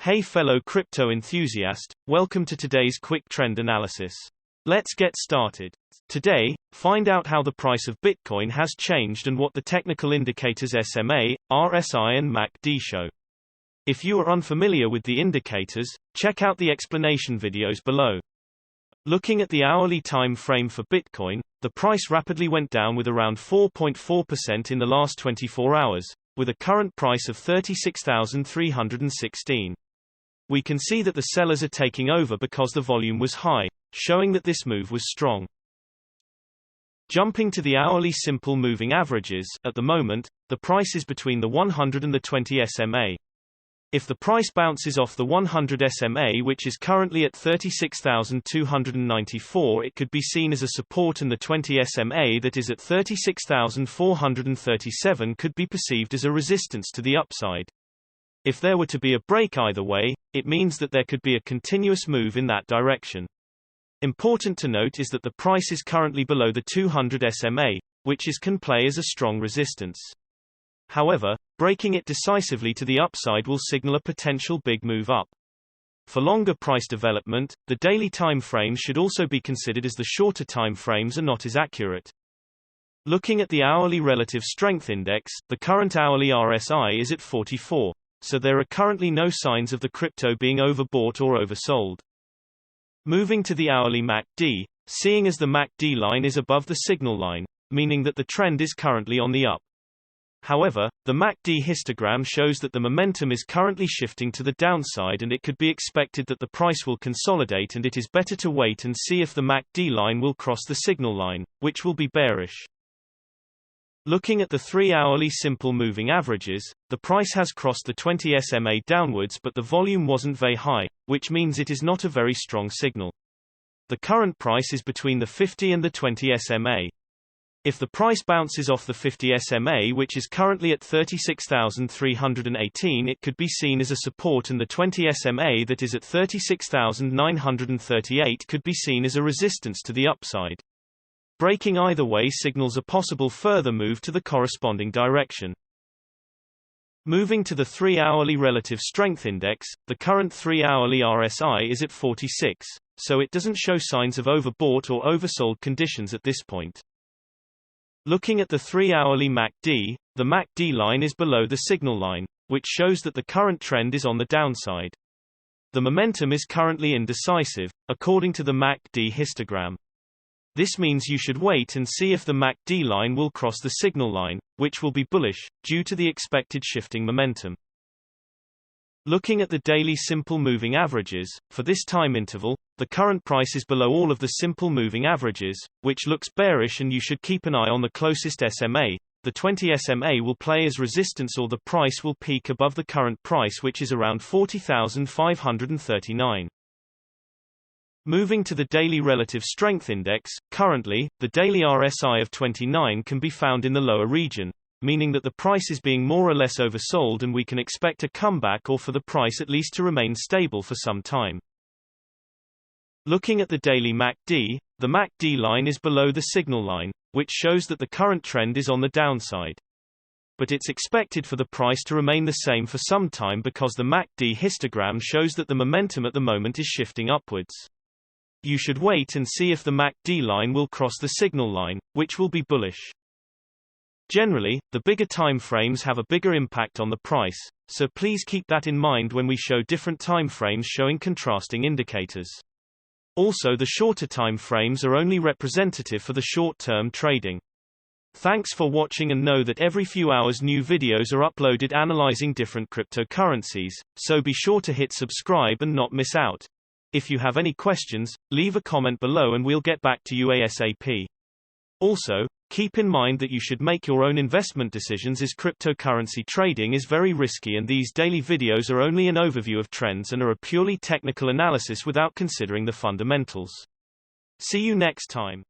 Hey fellow crypto enthusiast, welcome to today's quick trend analysis. Let's get started. Today, find out how the price of Bitcoin has changed and what the technical indicators SMA, RSI and MACD show. If you are unfamiliar with the indicators, check out the explanation videos below. Looking at the hourly time frame for Bitcoin, the price rapidly went down with around 4.4% in the last 24 hours, with a current price of $36,316. We can see that the sellers are taking over because the volume was high, showing that this move was strong. Jumping to the hourly simple moving averages, at the moment, the price is between the 100 and the 20 SMA. If the price bounces off the 100 SMA, which is currently at 36,294, it could be seen as a support, and the 20 SMA that is at 36,437 could be perceived as a resistance to the upside. If there were to be a break either way, it means that there could be a continuous move in that direction. Important to note is that the price is currently below the 200 SMA, which can play as a strong resistance. However, breaking it decisively to the upside will signal a potential big move up. For longer price development, the daily time frame should also be considered, as the shorter time frames are not as accurate. Looking at the hourly relative strength index, the current hourly RSI is at 44. So there are currently no signs of the crypto being overbought or oversold. Moving to the hourly MACD, seeing as the MACD line is above the signal line, meaning that the trend is currently on the up. However, the MACD histogram shows that the momentum is currently shifting to the downside, and it could be expected that the price will consolidate, and it is better to wait and see if the MACD line will cross the signal line, which will be bearish. Looking at the 3-hourly simple moving averages, the price has crossed the 20 SMA downwards, but the volume wasn't very high, which means it is not a very strong signal. The current price is between the 50 and the 20 SMA. If the price bounces off the 50 SMA, which is currently at 36,318, it could be seen as a support, and the 20 SMA that is at 36,938 could be seen as a resistance to the upside. Breaking either way signals a possible further move to the corresponding direction. Moving to the 3-hourly relative strength index, the current 3-hourly RSI is at 46, so it doesn't show signs of overbought or oversold conditions at this point. Looking at the 3-hourly MACD, the MACD line is below the signal line, which shows that the current trend is on the downside. The momentum is currently indecisive, according to the MACD histogram. This means you should wait and see if the MACD line will cross the signal line, which will be bullish, due to the expected shifting momentum. Looking at the daily simple moving averages, for this time interval, the current price is below all of the simple moving averages, which looks bearish, and you should keep an eye on the closest SMA. The 20 SMA will play as resistance, or the price will peak above the current price, which is around 40,539. Moving to the daily relative strength index, currently, the daily RSI of 29 can be found in the lower region, meaning that the price is being more or less oversold, and we can expect a comeback, or for the price at least to remain stable for some time. Looking at the daily MACD, the MACD line is below the signal line, which shows that the current trend is on the downside. But it's expected for the price to remain the same for some time, because the MACD histogram shows that the momentum at the moment is shifting upwards. You should wait and see if the MACD line will cross the signal line, which will be bullish. Generally, the bigger time frames have a bigger impact on the price, so please keep that in mind when we show different time frames showing contrasting indicators. Also, the shorter time frames are only representative for the short-term trading. Thanks for watching, and know that every few hours new videos are uploaded analyzing different cryptocurrencies, so be sure to hit subscribe and not miss out. If you have any questions, leave a comment below and we'll get back to you ASAP. Also, keep in mind that you should make your own investment decisions, as cryptocurrency trading is very risky, and these daily videos are only an overview of trends and are a purely technical analysis without considering the fundamentals. See you next time.